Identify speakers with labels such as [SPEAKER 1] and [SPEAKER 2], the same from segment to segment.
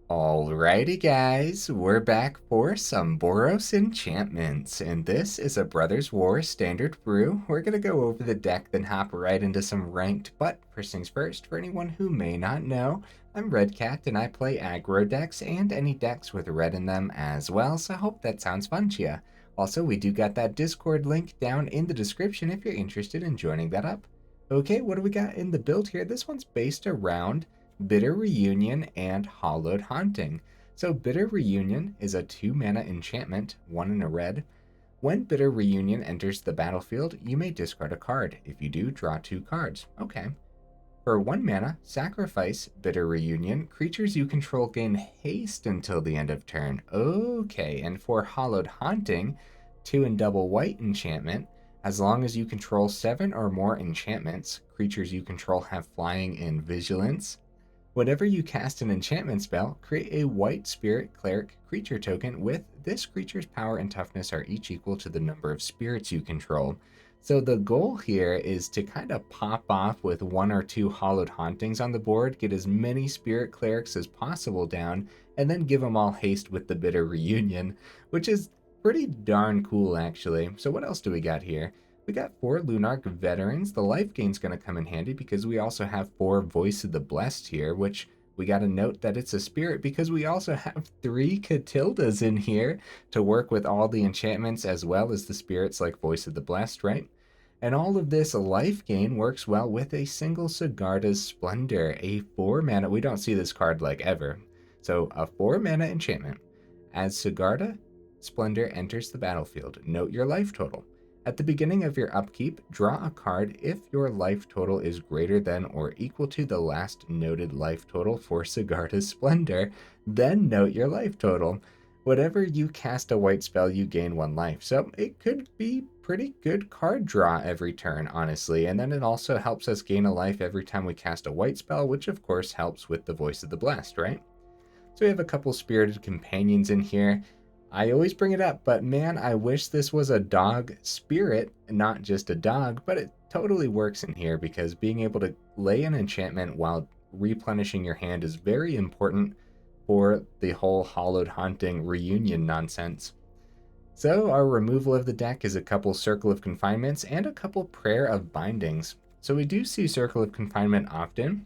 [SPEAKER 1] Alrighty guys, we're back for some Boros enchantments, and this is a Brothers War standard brew. We're gonna go over the deck, then hop right into some ranked, but first things first, for anyone who may not know, I'm Redcat and I play aggro decks and any decks with red in them as well, so I hope that sounds fun to you. Also, we do got that Discord link down in the description if you're interested in joining that up. Okay, what do we got in the build here? This one's based around Bitter Reunion and Hallowed Haunting. So Bitter Reunion is a 2-mana enchantment, 1 in a red. When Bitter Reunion enters the battlefield, you may discard a card. If you do, draw 2 cards. Okay. For 1 mana, sacrifice Bitter Reunion. Creatures you control gain haste until the end of turn. Okay, and for Hallowed Haunting, 2 and double white enchantment. As long as you control 7 or more enchantments, creatures you control have flying and vigilance. Whenever you cast an enchantment spell, create a white spirit cleric creature token with this creature's power and toughness are each equal to the number of spirits you control. So the goal here is to kind of pop off with 1 or 2 Hallowed Hauntings on the board, get as many spirit clerics as possible down, and then give them all haste with the Bitter Reunion, which is pretty darn cool actually. So what else do we got here? We got 4 Lunarch Veterans. The Lifegain's going to come in handy because we also have 4 Voice of the Blessed here, which we got to note that it's a spirit because we also have 3 Katildas in here to work with all the enchantments as well as the spirits like Voice of the Blessed, right? And all of this Lifegain works well with a single Sigarda's Splendor, a 4-mana. We don't see this card like ever. So a 4-mana enchantment. As Sigarda, Splendor enters the battlefield. Note your life total. At the beginning of your upkeep, draw a card if your life total is greater than or equal to the last noted life total for Sigarda's Splendor, then note your life total. Whenever you cast a white spell, you gain 1 life. So it could be pretty good card draw every turn, honestly. And then it also helps us gain a life every time we cast a white spell, which of course helps with the Voice of the Blessed, right? So we have a couple Spirited Companions in here. I always bring it up, but man, I wish this was a dog spirit, not just a dog, but it totally works in here because being able to lay an enchantment while replenishing your hand is very important for the whole Hallowed Haunting reunion nonsense. So our removal of the deck is a couple Circle of Confinements and a couple Prayer of Bindings. So we do see Circle of Confinement often,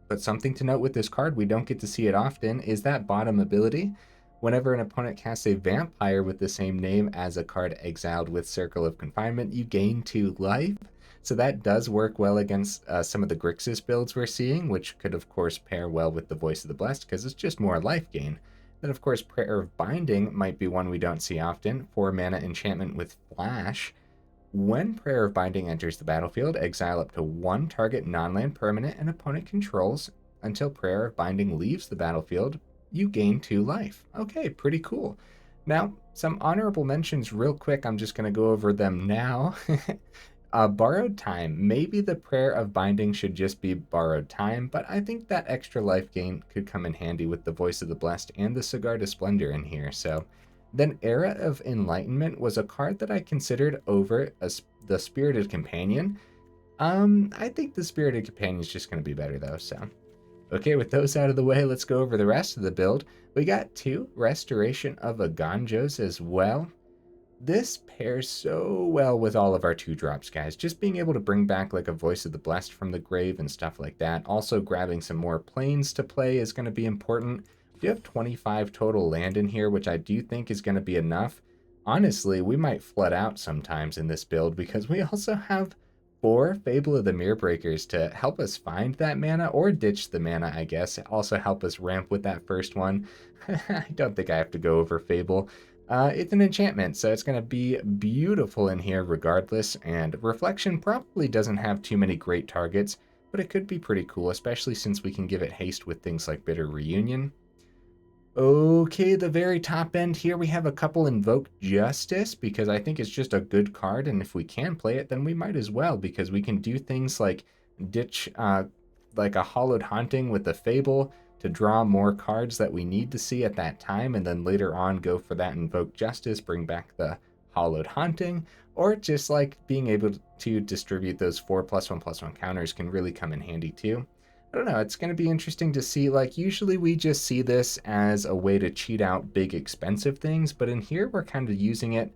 [SPEAKER 1] but something to note with this card, we don't get to see it often, is that bottom ability. Whenever an opponent casts a vampire with the same name as a card exiled with Circle of Confinement, you gain 2 life. So that does work well against some of the Grixis builds we're seeing, which could of course pair well with the Voice of the Blessed because it's just more life gain. Then of course Prayer of Binding might be one we don't see often. 4 mana enchantment with Flash. When Prayer of Binding enters the battlefield, exile up to 1 target non-land permanent an opponent controls until Prayer of Binding leaves the battlefield. You gain 2 life. Okay, pretty cool. Now, some honorable mentions real quick. I'm just going to go over them now. Borrowed Time. Maybe the Prayer of Binding should just be Borrowed Time, but I think that extra life gain could come in handy with the Voice of the Blessed and the Sigarda Splendor in here. So then Era of Enlightenment was a card that I considered over the Spirited Companion. I think the Spirited Companion is just going to be better though, so... Okay, with those out of the way, let's go over the rest of the build. We got 2 Restoration of Eiganjos as well. This pairs so well with all of our 2-drops, guys. Just being able to bring back like a Voice of the Blessed from the grave and stuff like that. Also grabbing some more planes to play is going to be important. We do have 25 total land in here, which I do think is going to be enough. Honestly, we might flood out sometimes in this build because we also have 4 Fable of the Mirror Breakers to help us find that mana, or ditch the mana, I guess. Also help us ramp with that first one. I don't think I have to go over Fable. It's an enchantment, so it's going to be beautiful in here regardless, and Reflection probably doesn't have too many great targets, but it could be pretty cool, especially since we can give it haste with things like Bitter Reunion. Okay, the very top end here, we have a couple Invoke Justice, because I think it's just a good card, and if we can play it, then we might as well, because we can do things like ditch like a Hallowed Haunting with the Fable to draw more cards that we need to see at that time, and then later on go for that Invoke Justice, bring back the Hallowed Haunting, or just like being able to distribute those 4+1/+1 counters can really come in handy too. I don't know, it's going to be interesting to see. Like, usually we just see this as a way to cheat out big expensive things, but in here we're kind of using it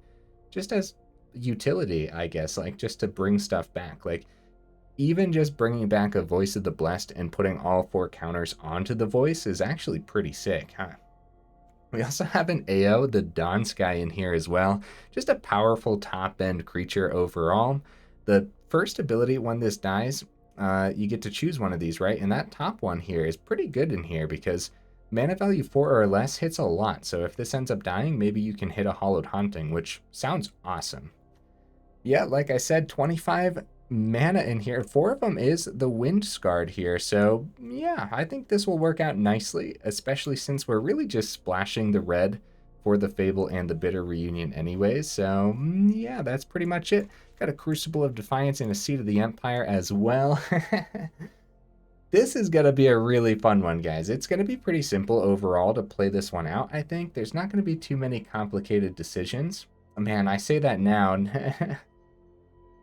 [SPEAKER 1] just as utility, I guess, like just to bring stuff back. Like, even just bringing back a Voice of the Blessed and putting all 4 counters onto the Voice is actually pretty sick, huh? We also have an AO, the Dawn Sky, in here as well. Just a powerful top-end creature overall. The first ability, when this dies, you get to choose one of these, right? And that top one here is pretty good in here because mana value 4 or less hits a lot. So if this ends up dying, maybe you can hit a Hallowed Haunting, which sounds awesome. Yeah, like I said, 25 mana in here. 4 of them is the Wind-Scarred here. So yeah, I think this will work out nicely, especially since we're really just splashing the red for the Fable and the Bitter Reunion anyways. So yeah, that's pretty much it. Got a Crucible of Defiance and a Seat of the Empire as well. This is going to be a really fun one, guys. It's going to be pretty simple overall to play this one out, I think. There's not going to be too many complicated decisions. Man, I say that now.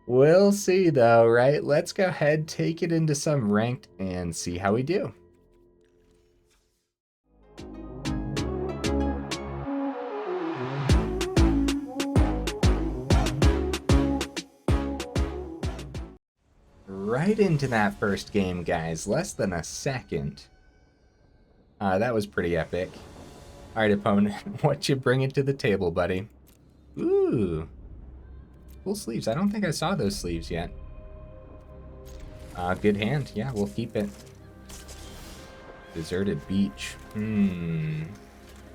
[SPEAKER 1] We'll see, though, right? Let's go ahead, take it into some ranked, and see how we do. Right into that first game, guys. Less than a second. That was pretty epic. All right, opponent, what you bringing to the table, buddy? Ooh. Cool sleeves. I don't think I saw those sleeves yet. Good hand. Yeah, we'll keep it. Deserted Beach. Yeah,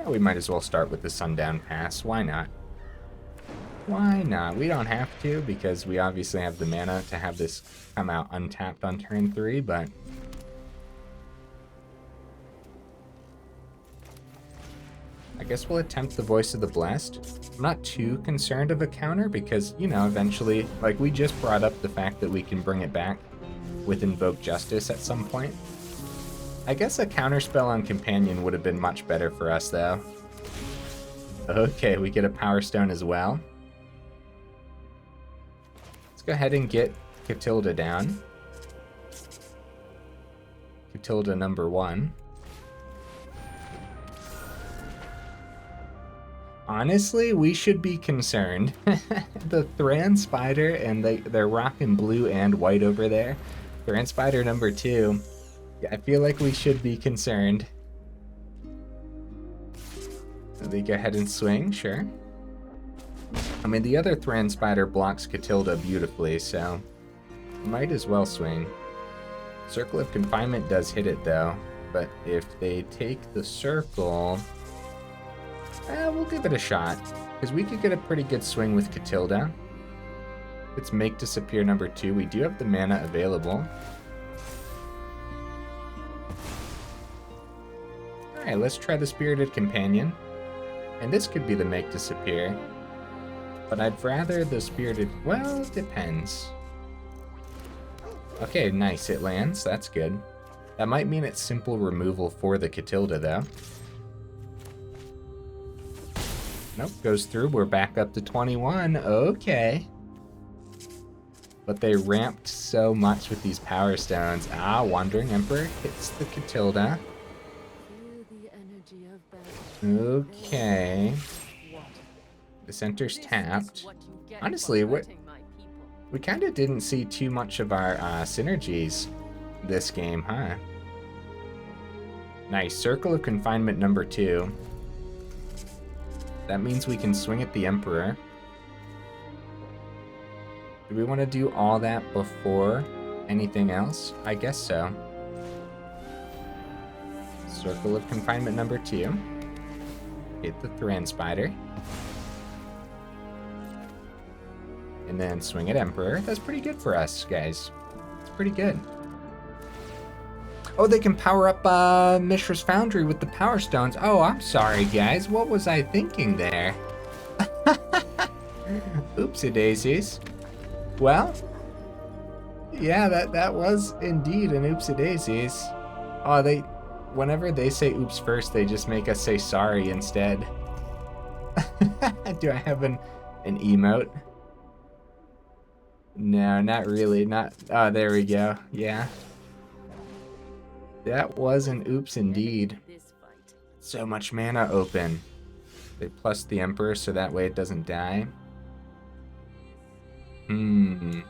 [SPEAKER 1] we might as well start with the Sundown Pass. Why not? Why not? We don't have to because we obviously have the mana to have this come out untapped on turn 3, but I guess we'll attempt the Voice of the Blessed. I'm not too concerned of a counter because, you know, eventually, like, we just brought up the fact that we can bring it back with Invoke Justice at some point. I guess a counter spell on Companion would have been much better for us, though. Okay, we get a Power Stone as well. Let's go ahead and get Katilda down. Katilda number 1. Honestly, we should be concerned. The Thran Spider, and they're rocking blue and white over there. Thran Spider number 2. Yeah, I feel like we should be concerned. They go ahead and swing, sure. I mean, the other Thran Spider blocks Katilda beautifully, so might as well swing. Circle of Confinement does hit it, though. But if they take the circle, we'll give it a shot. Because we could get a pretty good swing with Katilda. Let's make Disappear number 2. We do have the mana available. Alright, let's try the Spirited Companion. And this could be the Make Disappear. But I'd rather the Spirited... Well, it depends. Okay, nice. It lands. That's good. That might mean it's simple removal for the Katilda, though. Nope, goes through. We're back up to 21. Okay. But they ramped so much with these Power Stones. Wandering Emperor hits the Katilda. Okay. The center's tapped. Honestly, we kind of didn't see too much of our synergies this game, huh? Nice. Circle of Confinement number 2. That means we can swing at the Emperor. Do we want to do all that before anything else? I guess so. Circle of Confinement number 2. Hit the Thran Spider. And then swing at Emperor. That's pretty good for us, guys. It's pretty good. Oh, they can power up Mishra's Foundry with the Power Stones. Oh, I'm sorry, guys. What was I thinking there? Oopsie daisies. Well, yeah, that was indeed an oopsie daisies. Oh, whenever they say oops first, they just make us say sorry instead. Do I have an emote? No, not really. Oh, there we go. Yeah. That was an oops indeed. So much mana open. They plus the Emperor so that way it doesn't die. And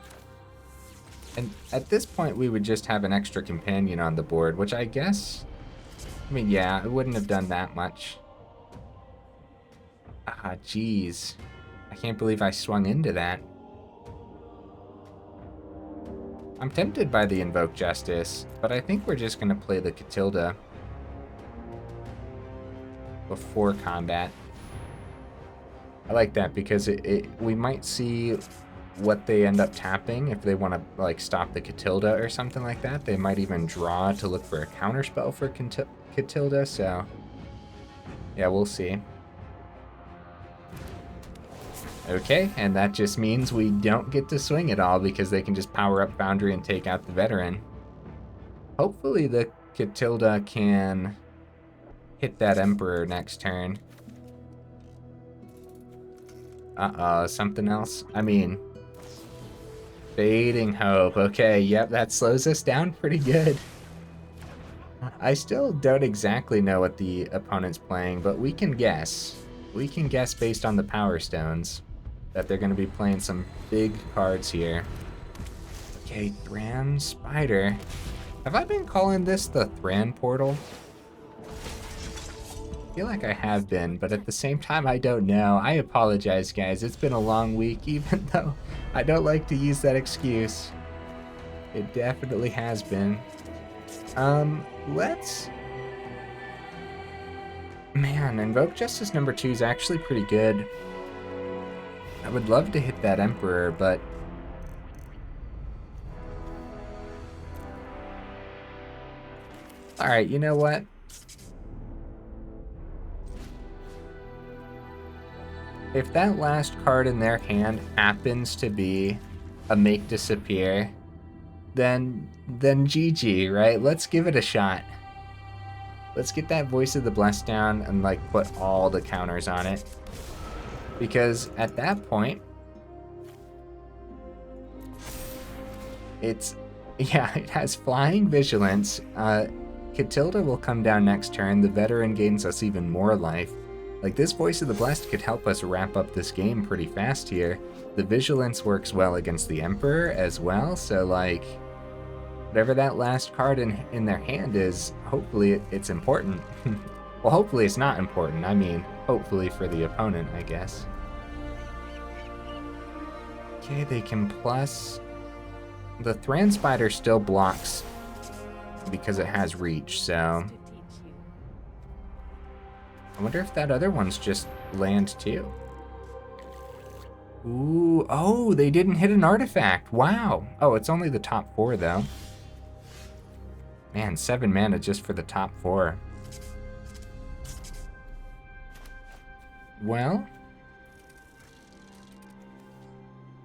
[SPEAKER 1] at this point we would just have an extra companion on the board, which I guess... I mean, yeah, it wouldn't have done that much. Ah, jeez. I can't believe I swung into that. I'm tempted by the Invoke Justice, but I think we're just going to play the Katilda before combat. I like that because we might see what they end up tapping if they want to like stop the Katilda or something like that. They might even draw to look for a counterspell for Katilda, so yeah, we'll see. Okay, and that just means we don't get to swing at all because they can just power up Foundry and take out the Veteran. Hopefully the Katilda can hit that Emperor next turn. Uh-oh, something else? I mean, Fading Hope. Okay, yep, that slows us down pretty good. I still don't exactly know what the opponent's playing, but we can guess. We can guess based on the Power Stones that they're going to be playing some big cards here. Okay, Thran Spider. Have I been calling this the Thran Portal? I feel like I have been, but at the same time, I don't know. I apologize, guys. It's been a long week, even though I don't like to use that excuse. It definitely has been. Let's... Man, Invoke Justice #2 is actually pretty good. I would love to hit that Emperor, but... Alright, you know what? If that last card in their hand happens to be a Make Disappear, then GG, right? Let's give it a shot. Let's get that Voice of the Blessed down and like put all the counters on it. Because at that point, it's, yeah, it has Flying Vigilance. Katilda will come down next turn. The Veteran gains us even more life. Like, this Voice of the Blessed could help us wrap up this game pretty fast here. The Vigilance works well against the Emperor as well, so like, whatever that last card in their hand is, hopefully it's important. Well, hopefully it's not important. I mean, hopefully for the opponent, I guess. Okay, they can plus... The Thran Spider still blocks because it has reach, so... I wonder if that other one's just land too. Ooh, oh, they didn't hit an artifact. Wow. Oh, it's only the top 4 though. Man, 7 mana just for the top 4. Well,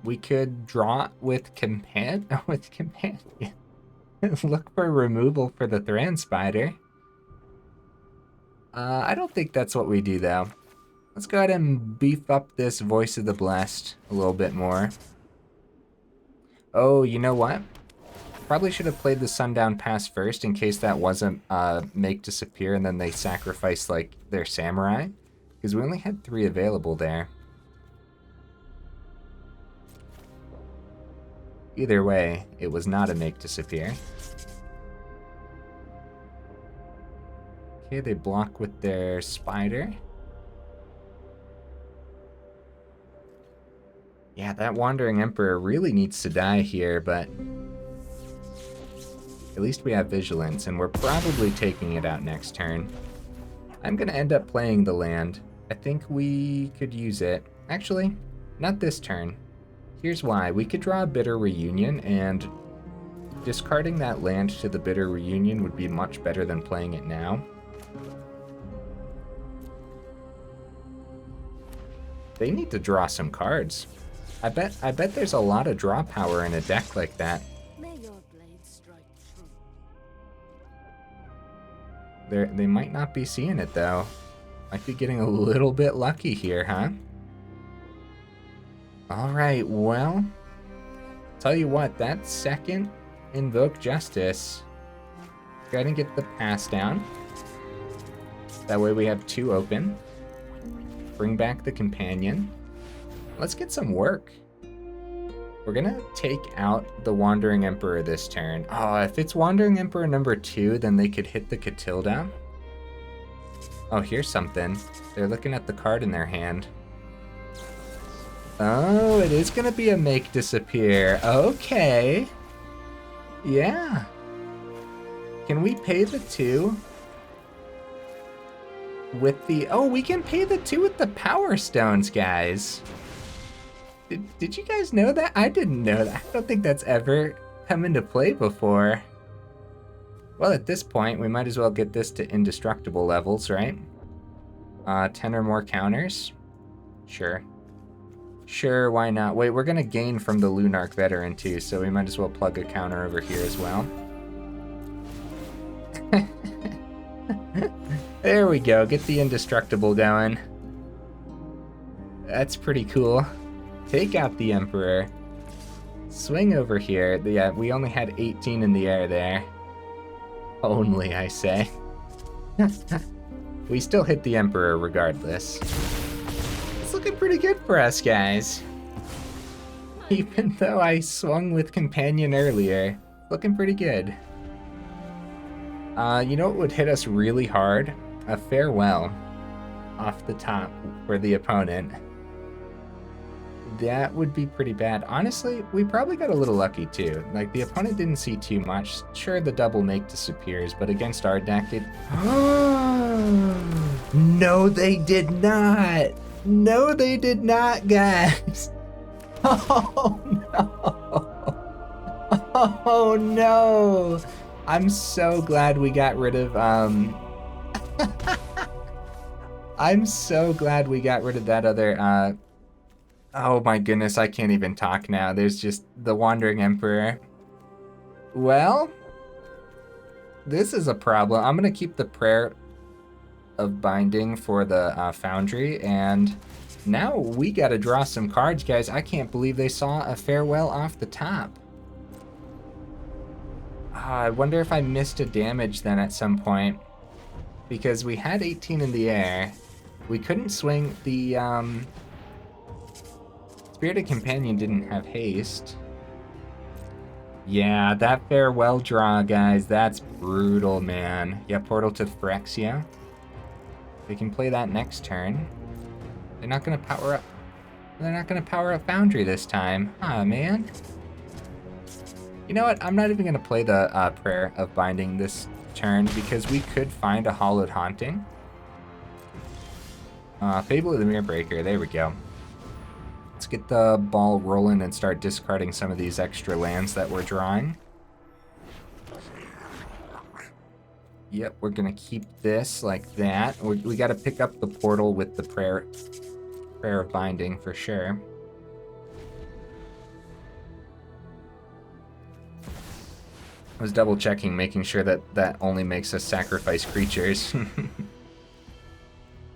[SPEAKER 1] we could draw with companion. Look for removal for the Thran Spider. I don't think that's what we do though. Let's go ahead and beef up this Voice of the Blessed a little bit more. Oh, you know what? Probably should have played the Sundown Pass first in case that wasn't Make Disappear and then they sacrificed like their Samurai. Because we only had 3 available there. Either way, it was not a Make Disappear. Okay, they block with their Spider. Yeah, that Wandering Emperor really needs to die here, but at least we have Vigilance, and we're probably taking it out next turn. I'm going to end up playing the land. I think we could use it. Actually, not this turn. Here's why. We could draw a Bitter Reunion, and discarding that land to the Bitter Reunion would be much better than playing it now. They need to draw some cards. I bet there's a lot of draw power in a deck like that.
[SPEAKER 2] May your blade strike true.
[SPEAKER 1] They might not be seeing it though. Might be getting a little bit lucky here, huh? Alright, well, tell you what, that second Invoke Justice Go ahead and get the pass down. That way we have 2 open. Bring back the companion. Let's get some work. We're gonna take out the Wandering Emperor this turn. Oh, if it's Wandering Emperor number 2, then they could hit the Katilda. Oh, here's something. They're looking at the card in their hand. Oh, it is gonna be a make disappear. Okay. Yeah. Can we pay the 2 with the... Oh, we can pay the 2 with the Power Stones, guys. Did you guys know that? I didn't know that. I don't think that's ever come into play before. Well, at this point, we might as well get this to indestructible levels, right? 10 or more counters? Sure. Sure, why not? Wait, we're gonna gain from the Lunarch Veteran too, so we might as well plug a counter over here as well. There we go, get the indestructible going. That's pretty cool. Take out the Emperor. Swing over here. Yeah, we only had 18 in the air there. Only, I say. We still hit the Emperor regardless. It's looking pretty good for us, guys. Even though I swung with Companion earlier, looking pretty good. You know what would hit us really hard? A Farewell off the top for the opponent. That would be pretty bad. Honestly, we probably got a little lucky too. Like, the opponent didn't see too much. Sure, the double make disappears, but against our deck, it... No, they did not! No, they did not, guys! Oh, no! Oh, no! I'm so glad we got rid of, I'm so glad we got rid of that other, oh my goodness, I can't even talk now. There's just the Wandering Emperor. Well, this is a problem. I'm gonna keep the Prayer of Binding for the Foundry, and now we gotta draw some cards, guys. I can't believe they saw a Farewell off the top. I wonder if I missed a damage then at some point, because we had 18 in the air. We couldn't swing the, Spirited Companion didn't have haste. Yeah, that Farewell draw, guys, that's brutal, man. Yeah, Portal to Phyrexia. They can play that next turn. They're not gonna power up. They're not gonna power up Foundry this time. Aw, man. You know what? I'm not even gonna play the Prayer of Binding this turn because we could find a Hallowed Haunting. Fable of the Mirror Breaker, there we go. Let's get the ball rolling and start discarding some of these extra lands that we're drawing. Yep, we're gonna keep this like that. We gotta pick up the portal with the Prayer of Binding for sure. I was double checking, making sure that that only makes us sacrifice creatures.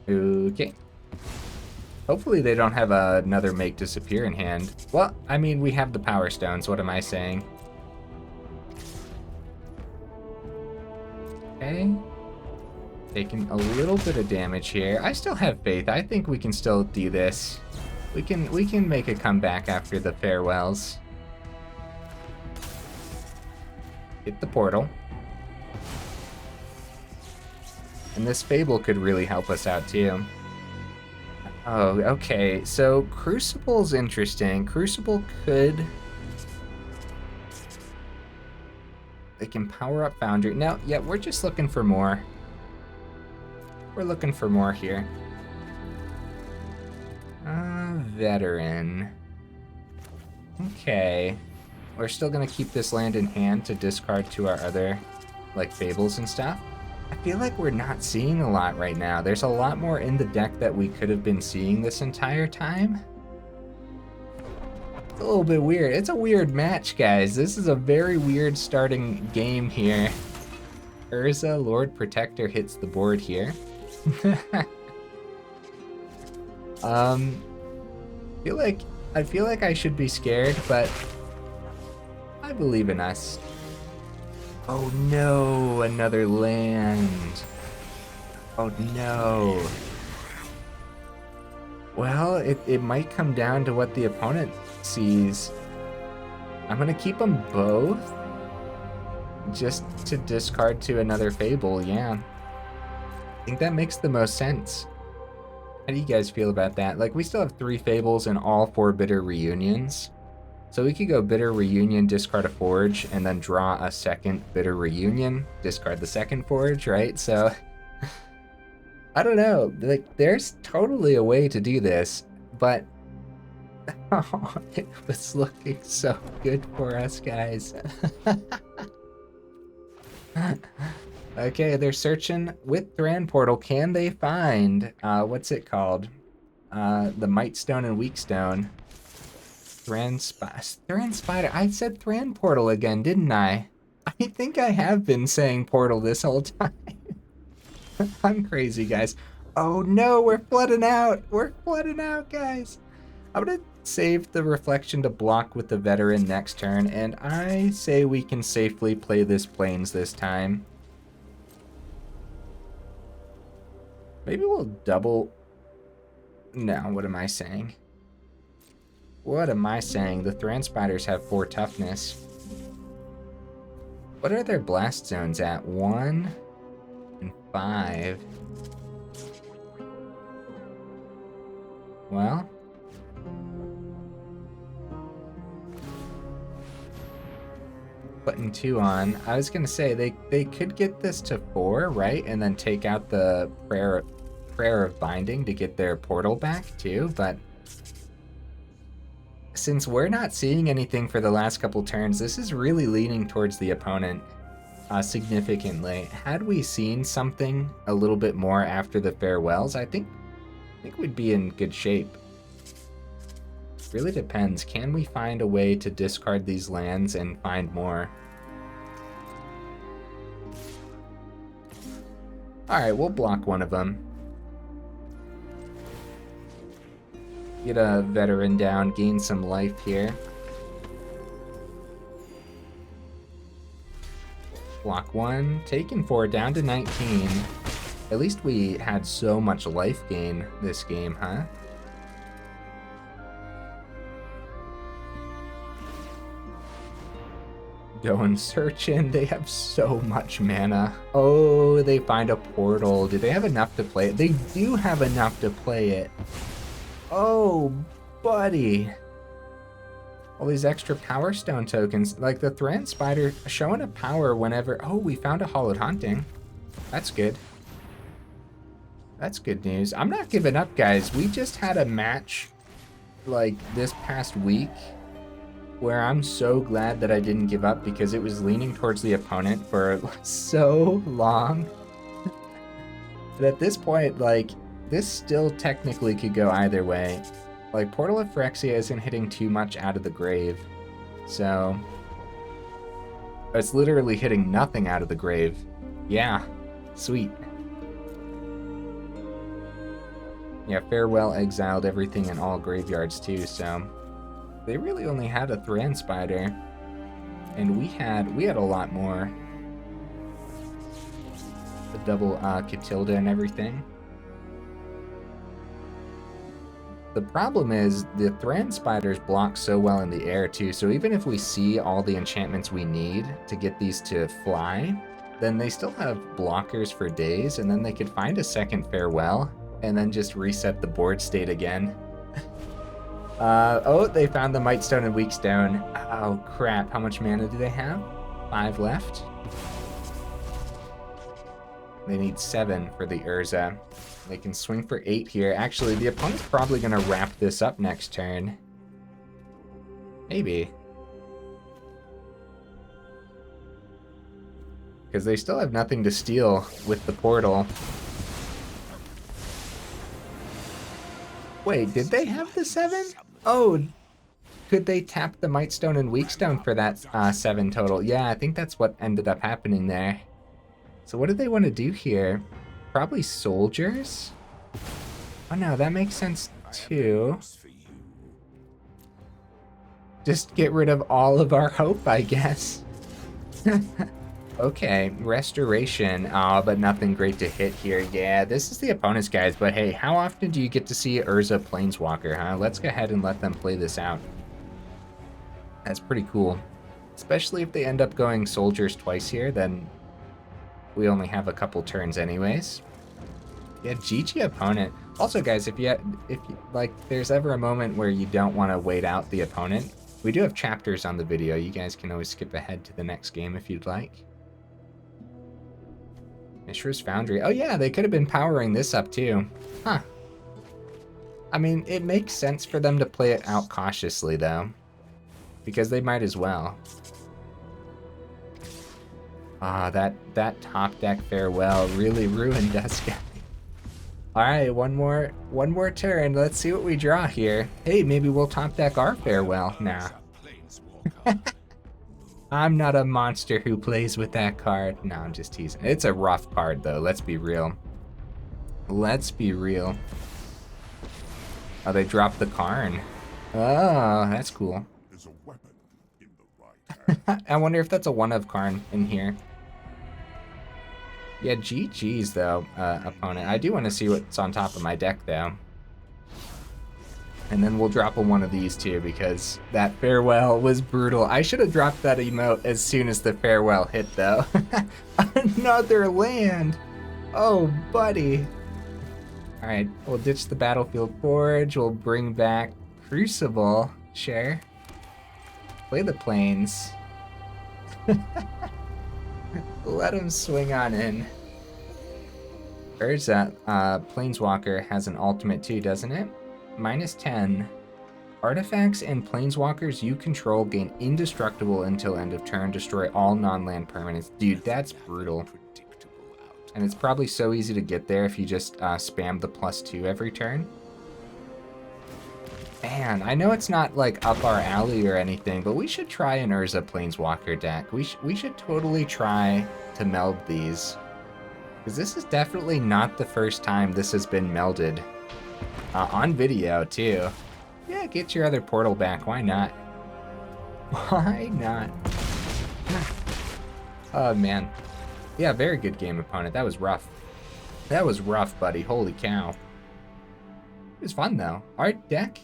[SPEAKER 1] Okay. Hopefully they don't have another Make Disappear in hand. Well, I mean, we have the Power Stones. What am I saying? Okay. Taking a little bit of damage here. I still have faith. I think we can still do this. We can make a comeback after the farewells. Hit the portal. And this Fable could really help us out too. Oh, okay. So Crucible's interesting. Crucible could... They can power up Foundry. No, yeah, we're just looking for more. We're looking for more here. Veteran. Okay. We're still gonna keep this land in hand to discard to our other, like, Fables and stuff. I feel like we're not seeing a lot right now. There's a lot more in the deck that we could have been seeing this entire time. It's a little bit weird. It's a weird match, guys. This is a very weird starting game here. Urza, Lord Protector hits the board here. I feel like I should be scared, but I believe in us. Oh no, another land. Oh no. Well, it might come down to what the opponent sees. I'm gonna keep them both just to discard to another Fable, yeah. I think that makes the most sense. How do you guys feel about that? Like, we still have 3 Fables and all 4 Bitter Reunions. So we could go Bitter Reunion, discard a Forge, and then draw a second Bitter Reunion, discard the second Forge, right? So, I don't know. Like, there's totally a way to do this, but oh, it was looking so good for us, guys. Okay, they're searching with Thran Portal. Can they find, what's it called? The Might Stone and Weak Stone. Thran Spider. I said Thran Portal again, didn't I? I think I have been saying Portal this whole time. I'm crazy, guys. Oh no, we're flooding out. We're flooding out, guys. I'm gonna save the Reflection to block with the Veteran next turn, and I say we can safely play this Plains this time. Maybe we'll double... No, what am I saying? What am I saying? The Thran Spiders have 4 toughness. What are their blast zones at? 1 and 5. Well... putting 2 on. I was gonna say, they could get this to 4, right? And then take out the Prayer of Binding to get their portal back too, but since we're not seeing anything for the last couple turns, this is really leaning towards the opponent significantly. Had we seen something a little bit more after the farewells, I think we'd be in good shape. Really depends. Can we find a way to discard these lands and find more? Alright, we'll block one of them. Get a Veteran down, gain some life here. Block 1, taken 4, down to 19. At least we had so much life gain this game, huh? Going searching. They have so much mana. Oh, they find a portal. Do they have enough to play it? They do have enough to play it. Oh, buddy. All these extra Power Stone tokens. Like the Thran Spider showing a power whenever... Oh, we found a Hallowed Haunting. That's good. That's good news. I'm not giving up, guys. We just had a match like this past week where I'm so glad that I didn't give up because it was leaning towards the opponent for so long. But at this point, like, this still technically could go either way. Like, Portal of Phyrexia isn't hitting too much out of the grave. So, it's literally hitting nothing out of the grave. Yeah, sweet. Yeah, Farewell exiled everything in all graveyards too, so... They really only had a Thran Spider, and we had a lot more. The double Katilda and everything. The problem is the Thran Spiders block so well in the air too, so even if we see all the enchantments we need to get these to fly, then they still have blockers for days, and then they could find a second Farewell, and then just reset the board state again. Oh, they found the Might Stone and Weak Stone. Oh, crap. How much mana do they have? 5 left. They need 7 for the Urza. They can swing for 8 here. Actually, the opponent's probably going to wrap this up next turn. Maybe. Because they still have nothing to steal with the portal. Wait, did they have the 7? Oh, could they tap the Might Stone and Weak Stone for that 7 total? Yeah, I think that's what ended up happening there. So what do they want to do here? Probably soldiers? Oh no, that makes sense too. Just get rid of all of our hope, I guess. Okay, Restoration. But nothing great to hit here. Yeah, this is the opponent's guys, but hey, how often do you get to see Urza Planeswalker, huh? Let's go ahead and let them play this out. That's pretty cool. Especially if they end up going soldiers twice here, then we only have a couple turns anyways. Yeah, GG opponent. Also, guys, if you like, there's ever a moment where you don't want to wait out the opponent, we do have chapters on the video. You guys can always skip ahead to the next game if you'd like. Mishra's Foundry. Oh yeah, they could have been powering this up too. Huh. I mean, it makes sense for them to play it out cautiously though, because they might as well. Ah, that top deck farewell really ruined us, guys. All right, one more turn. Let's see what we draw here. Hey, maybe we'll top deck our farewell. Nah. I'm not a monster who plays with that card. No, I'm just teasing. It's a rough card though. Let's be real. Let's be real. Oh, they dropped the Karn. Oh, that's cool. I wonder if that's a one-of Karn in here. Yeah, GG's though, opponent. I do want to see what's on top of my deck though. And then we'll drop one of these too, because that farewell was brutal. I should have dropped that emote as soon as the farewell hit though. Another land. Oh, buddy. All right, we'll ditch the Battlefield Forge. We'll bring back Crucible. Sure. Play the Plains. Let him swing on in. Urza, Planeswalker has an ultimate too, doesn't it? -10. Artifacts and Planeswalkers you control gain indestructible until end of turn. Destroy all non-land permanents. Dude, that's brutal. And it's probably so easy to get there if you just spam the +2 every turn. Man, I know it's not like up our alley or anything, but we should try an Urza Planeswalker deck. We should totally try to meld these. Because this is definitely not the first time this has been melded. On video, too. Yeah, get your other portal back. Why not? Why not? Oh, man. Yeah, very good game, opponent. That was rough. That was rough, buddy. Holy cow. It was fun, though. Our deck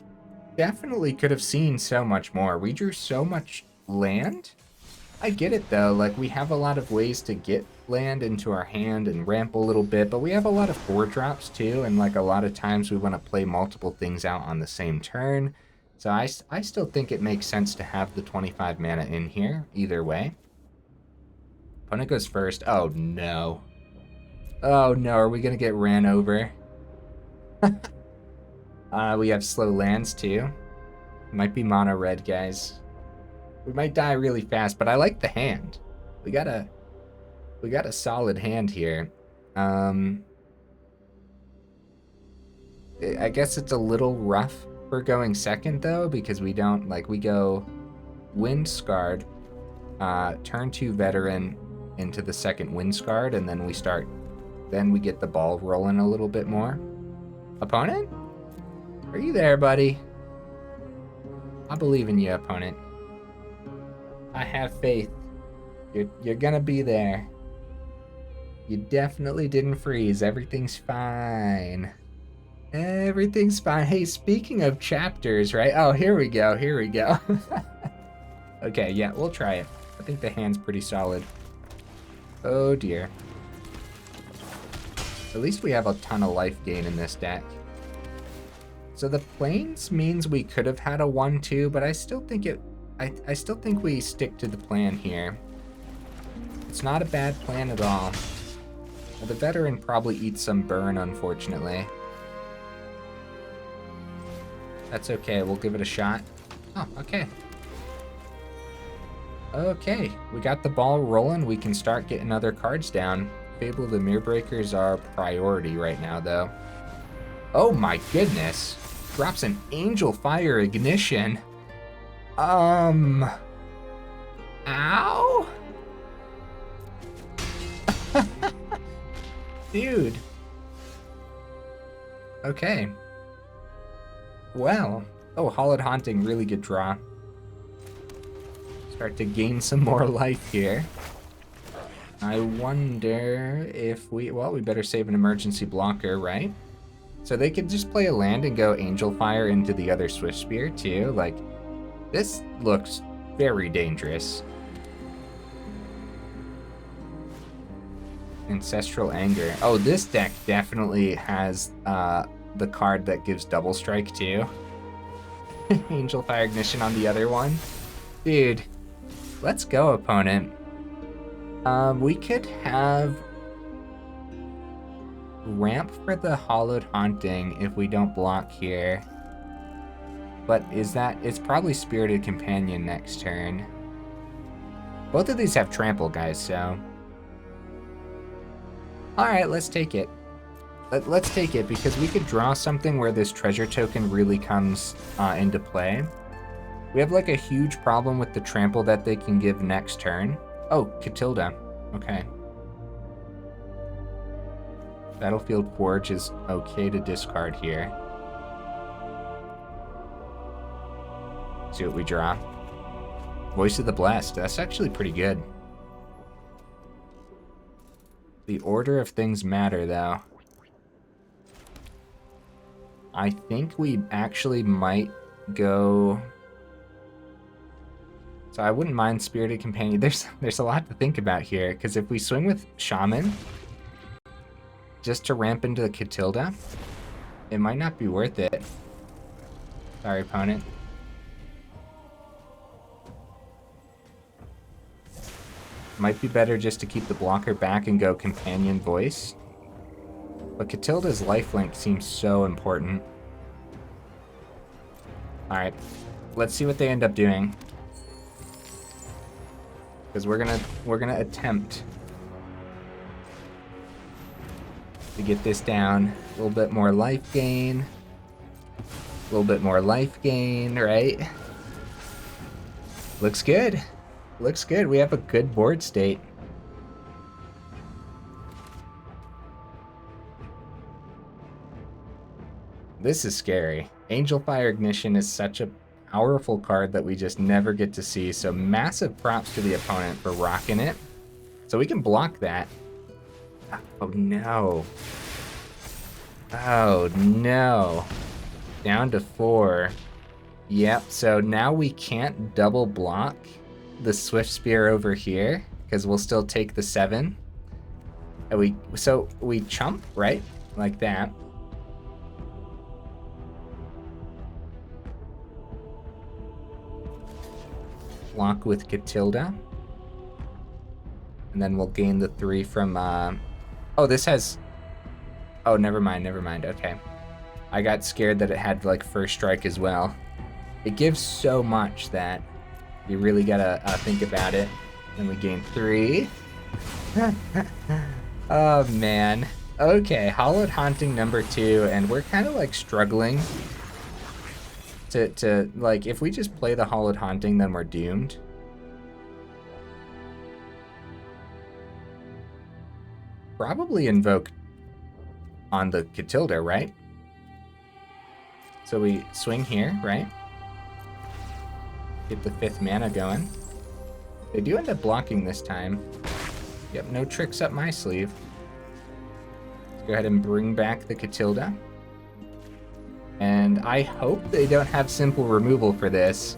[SPEAKER 1] definitely could have seen so much more. We drew so much land. I get it though, like we have a lot of ways to get land into our hand and ramp a little bit, but we have a lot of 4-drops too, and like a lot of times we want to play multiple things out on the same turn. So I still think it makes sense to have the 25 mana in here, either way. Opponent goes first. Oh no. Oh no, are we gonna get ran over? We have slow lands too. Might be mono red, guys. We might die really fast, but I like the hand. We got a solid hand here. I guess it's a little rough for going second though, because we don't we go Wind-Scarred, turn 2 Veteran into the second Wind-Scarred, and then we get the ball rolling a little bit more. Opponent? Are you there, buddy? I believe in you, opponent. I have faith. You're gonna be there. You definitely didn't freeze. Everything's fine. Everything's fine. Hey, speaking of chapters, right? Oh, here we go. Here we go. Okay, yeah, we'll try it. I think the hand's pretty solid. Oh, dear. At least we have a ton of life gain in this deck. So the Plains means we could have had a 1-2, but I still think I still think we stick to the plan here. It's not a bad plan at all. Well, the Veteran probably eats some burn, unfortunately. That's okay, we'll give it a shot. Oh, okay. Okay, we got the ball rolling. We can start getting other cards down. Fable of the Mirrorbreaker is our priority right now, though. Oh my goodness. Drops an Angel Fire Ignition. Ow? Dude. Okay. Well. Oh, Hallowed Haunting, really good draw. Start to gain some more life here. I wonder if we better save an emergency blocker, right? So they could just play a land and go Angel Fire into the other Swift Spear too. Like, this looks very dangerous. Ancestral Anger. Oh, this deck definitely has the card that gives double strike too. Angel Fire Ignition on the other one. Dude, let's go, opponent. We could have ramp for the Hallowed Haunting if we don't block here. But it's probably Spirited Companion next turn. Both of these have trample, guys, so. Alright, let's take it. Let's take it, because we could draw something where this treasure token really comes into play. We have like a huge problem with the trample that they can give next turn. Oh, Katilda. Okay. Battlefield Forge is okay to discard here. See what we draw. Voice of the Blessed. That's actually pretty good. The order of things matter, though. I think we actually might go... So I wouldn't mind Spirited Companion. There's a lot to think about here, because if we swing with Shaman, just to ramp into the Katilda, it might not be worth it. Sorry, opponent. Might be better just to keep the blocker back and go Companion Voice. But Katilda's lifelink seems so important. Alright, let's see what they end up doing. Because we're gonna attempt to get this down. A little bit more life gain. A little bit more life gain, right? Looks good. Looks good. We have a good board state. This is scary. Angel Fire Ignition is such a powerful card that we just never get to see, so massive props to the opponent for rocking it. So we can block that. Oh no. Oh no. Down to 4. Yep, so now we can't double block the Swift Spear over here, because we'll still take the 7. And so we chump, right? Like that. Block with Katilda. And then we'll gain the 3 from, oh, this has, oh, never mind, okay. I got scared that it had, like, first strike as well. It gives so much that you really gotta think about it. Then we gain 3. Oh, man. Okay, Hallowed Haunting number 2, and we're kind of, like, struggling to, like, if we just play the Hallowed Haunting, then we're doomed. Probably invoke on the Katilda, right? So we swing here, right? Get the 5th mana going. They do end up blocking this time. Yep, no tricks up my sleeve. Let's go ahead and bring back the Katilda. And I hope they don't have simple removal for this,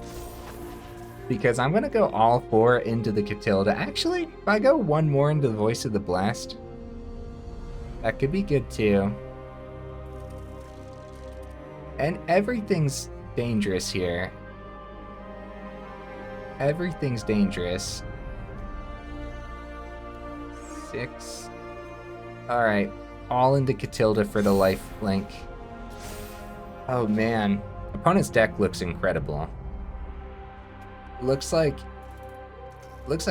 [SPEAKER 1] because I'm going to go all 4 into the Katilda. Actually, if I go 1 more into the Voice of the Blessed, that could be good too. And everything's dangerous here. Everything's dangerous. 6. Alright, all into Katilda for the life link. Oh man, opponent's deck looks incredible. Looks like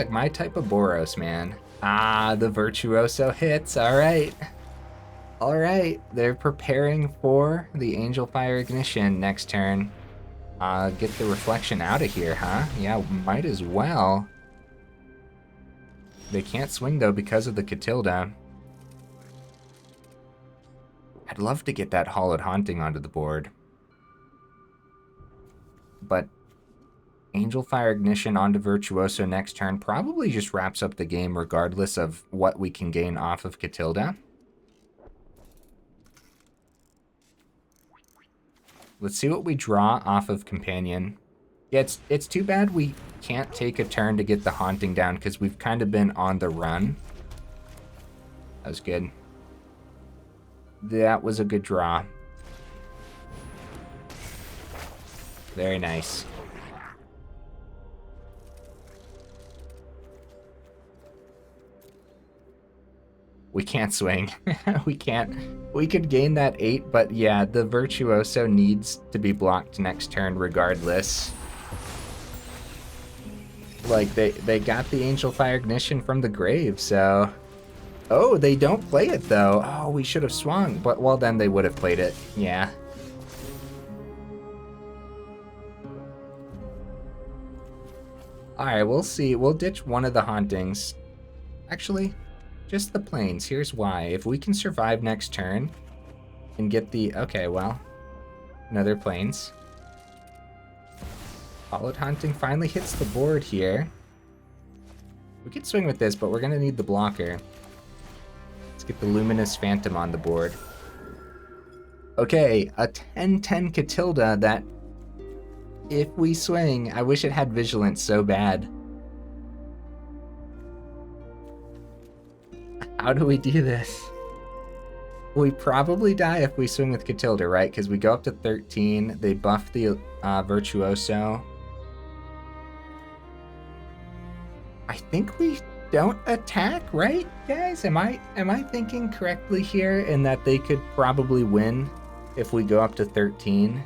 [SPEAKER 1] my type of Boros, man. Ah, the Virtuoso hits, alright. Alright, they're preparing for the Angel Fire Ignition next turn. Get the Reflection out of here, huh? Yeah, might as well. They can't swing though because of the Katilda. I'd love to get that Hallowed Haunting onto the board. But Angel Fire Ignition onto Virtuoso next turn probably just wraps up the game regardless of what we can gain off of Katilda. Let's see what we draw off of Companion. Yeah, it's too bad we can't take a turn to get the Haunting down because we've kind of been on the run. That was good. That was a good draw. Very nice. We can't swing. We can't. We could gain that 8, but yeah, the Virtuoso needs to be blocked next turn regardless. Like, they got the Angel Fire Ignition from the grave, so... Oh, they don't play it, though. Oh, we should have swung, but, well, then they would have played it. Yeah. Alright, we'll see. We'll ditch one of the Hauntings. Actually... just the planes. Here's why. If we can survive next turn and get the... Okay, well, another planes. Hallowed Haunting finally hits the board here. We could swing with this, but we're going to need the blocker. Let's get the Luminous Phantom on the board. Okay, a 10-10 Katilda that, if we swing, I wish it had Vigilance so bad. How do we do this? We probably die if we swing with Katilda, right? Because we go up to 13. They buff the Virtuoso. I think we don't attack, right, guys? Am I thinking correctly here in that they could probably win if we go up to 13?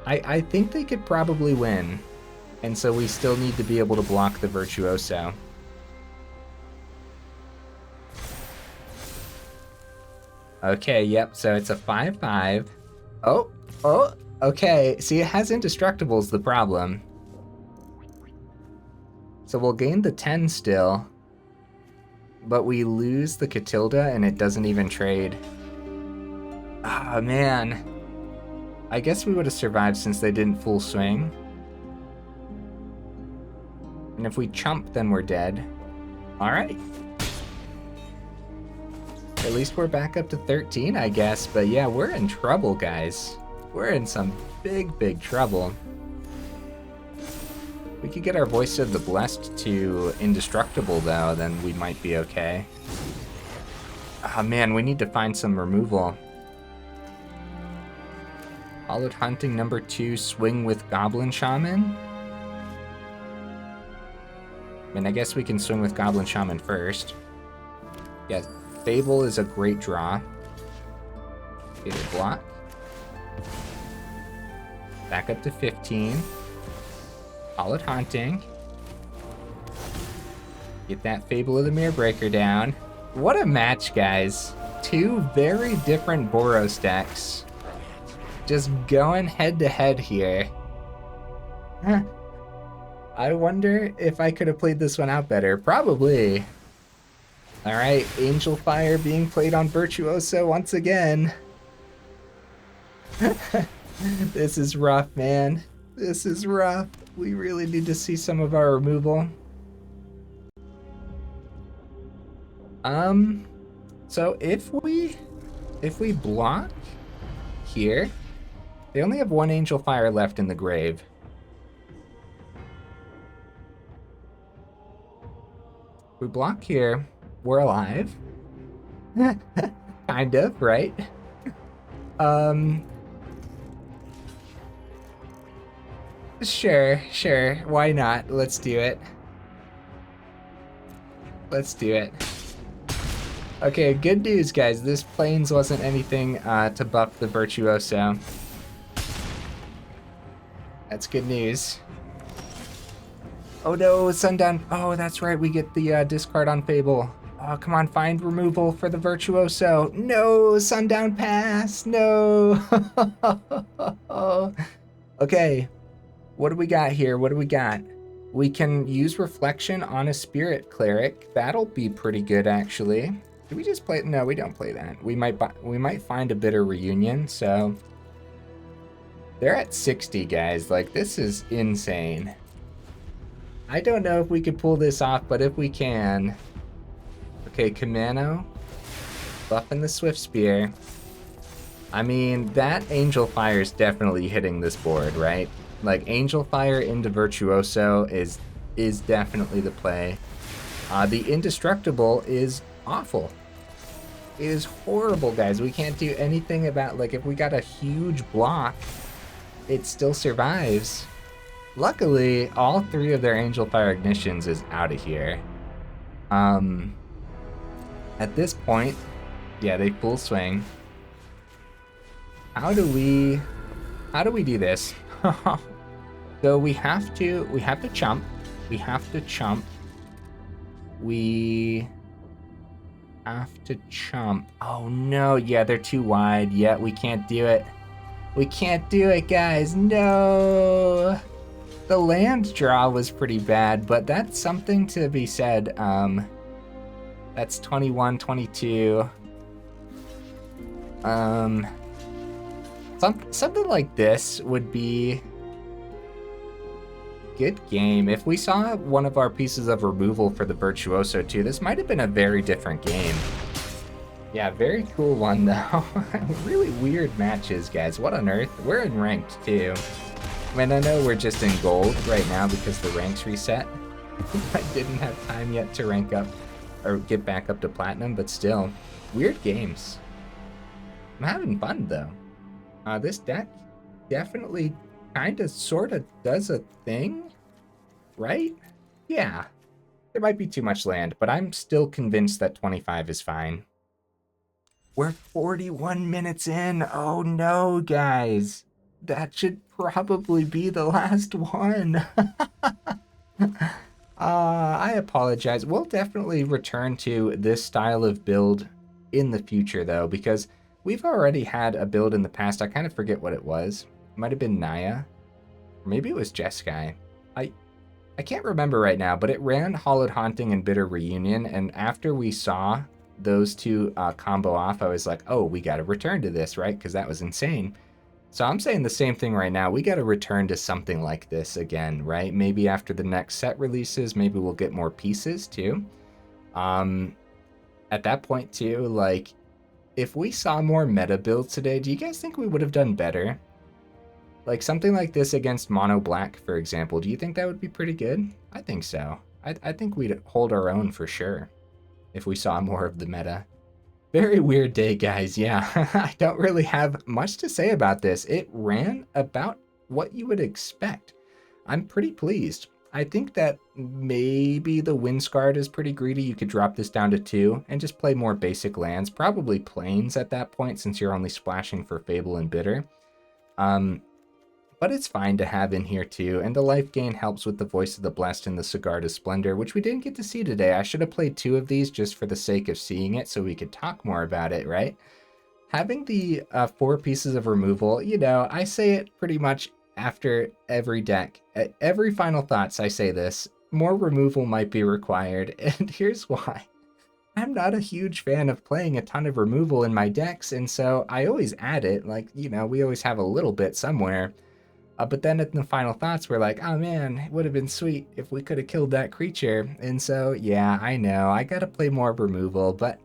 [SPEAKER 1] I think they could probably win. And so we still need to be able to block the Virtuoso. Okay, yep, so it's a 5-5. Oh, okay. See, it has Indestructible's the problem. So we'll gain the 10 still. But we lose the Katilda and it doesn't even trade. Ah, man. I guess we would have survived since they didn't full swing. And if we chump, then we're dead. Alright. At least we're back up to 13, I guess. But yeah, we're in trouble, guys. We're in some big trouble. We could get our Voice of the Blessed to Indestructible, though, then we might be okay. Ah, man, we need to find some removal. Hallowed Haunting number 2, swing with Goblin Shaman. I mean, I guess we can swing with Goblin Shaman first. Yeah, Fable is a great draw. Get a block. Back up to 15. Hallowed Haunting. Get that Fable of the Mirror Breaker down. What a match, guys. Two very different Boros decks. Just going head to head here. I wonder if I could have played this one out better. Probably. Alright, Angel Fire being played on Virtuoso once again. This is rough, man. This is rough. We really need to see some of our removal. So if we block here, they only have one Angel Fire left in the grave. If we block here, we're alive. Kind of, right? Sure. Why not? Let's do it. Okay, good news, guys. This Plains wasn't anything to buff the Virtuoso. That's good news. Oh no, Sundown. Oh, that's right. We get the discard on Fable. Oh, come on, find removal for the Virtuoso. No, Sundown Pass. No. Okay. What do we got here? We can use Reflection on a Spirit Cleric. That'll be pretty good, actually. Do we just play? No, we don't play that. We might find a Bitter Reunion, so They're at 60, guys. Like, this is insane. I don't know if we could pull this off, but if we can. Okay, Kamano. Buffing the Swift Spear. I mean, that Angel Fire is definitely hitting this board, right? Like, Angel Fire into Virtuoso is definitely the play. The Indestructible is awful. It is horrible, guys. We can't do anything about, like, if we got a huge block, it still survives. Luckily, all 3 of their Angel Fire Ignitions is out of here. At this point, yeah, they full swing. How do we do this? So we have to chump. We have to chump. We have to chump. Oh no, yeah, they're too wide. Yeah, we can't do it. We can't do it, guys. No. The land draw was pretty bad, but that's something to be said. That's 21, 22. Something like this would be good game. If we saw one of our pieces of removal for the Virtuoso too, this might have been a very different game. Yeah, very cool one though. Really weird matches, guys. What on earth? We're in ranked too. I mean, I know we're just in gold right now because the ranks reset. I didn't have time yet to rank up or get back up to platinum, but still, weird games. I'm having fun though. This deck definitely kind of sort of does a thing, right? Yeah, there might be too much land, but I'm still convinced that 25 is fine. We're 41 minutes in. Oh no, guys. That should probably be the last one. I apologize. We'll definitely return to this style of build in the future, though, because we've already had a build in the past. I kind of forget what it was. It might have been Naya. Or maybe it was Jeskai. I can't remember right now, but it ran Hallowed Haunting and Bitter Reunion, and after we saw those two combo off, I was like, oh, we got to return to this, right? Because that was insane. So I'm saying the same thing right now. We got to return to something like this again, right? Maybe after the next set releases, maybe we'll get more pieces too. At that point too, like, if we saw more meta builds today, do you guys think we would have done better? Like something like this against Mono Black, for example, do you think that would be pretty good? I think so. I think we'd hold our own for sure if we saw more of the meta. Very weird day, guys. Yeah, I don't really have much to say about this. It ran about what you would expect. I'm pretty pleased. I think that maybe the Wind-Scarred is pretty greedy. You could drop this down to 2 and just play more basic lands, probably plains at that point since you're only splashing for Fable and Bitter. But it's fine to have in here too, and the Lifegain helps with the Voice of the Blessed and the Sigarda Splendor, which we didn't get to see today. I should have played 2 of these just for the sake of seeing it so we could talk more about it, right? Having the 4 pieces of removal, you know, I say it pretty much after every deck. At every Final Thoughts, I say this. More removal might be required, and here's why. I'm not a huge fan of playing a ton of removal in my decks, and so I always add it. Like, you know, we always have a little bit somewhere. But then in the Final Thoughts, we're like, oh man, it would have been sweet if we could have killed that creature. And so, yeah, I know, I gotta play more removal, but,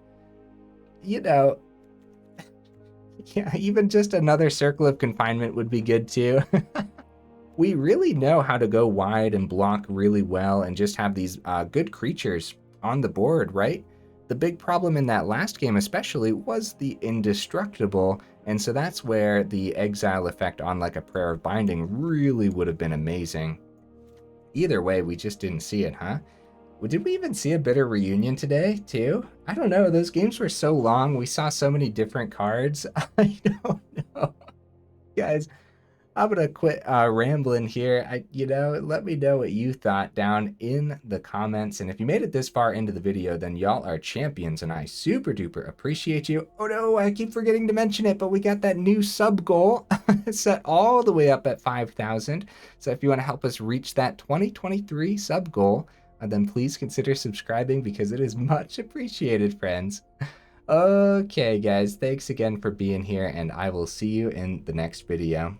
[SPEAKER 1] you know, yeah, even just another Circle of Confinement would be good too. We really know how to go wide and block really well and just have these good creatures on the board, right? The big problem in that last game especially was the Indestructible, and so that's where the exile effect on like a Prayer of Binding really would have been amazing. Either way, we just didn't see it, huh? Well, did we even see a Bitter Reunion today, too? I don't know, those games were so long, we saw so many different cards. I don't know. Guys, I'm gonna quit rambling here. You know, let me know what you thought down in the comments. And if you made it this far into the video, then y'all are champions, and I super duper appreciate you. Oh no, I keep forgetting to mention it, but we got that new sub goal set all the way up at 5,000. So if you want to help us reach that 2023 sub goal, then please consider subscribing because it is much appreciated, friends. Okay, guys, thanks again for being here, and I will see you in the next video.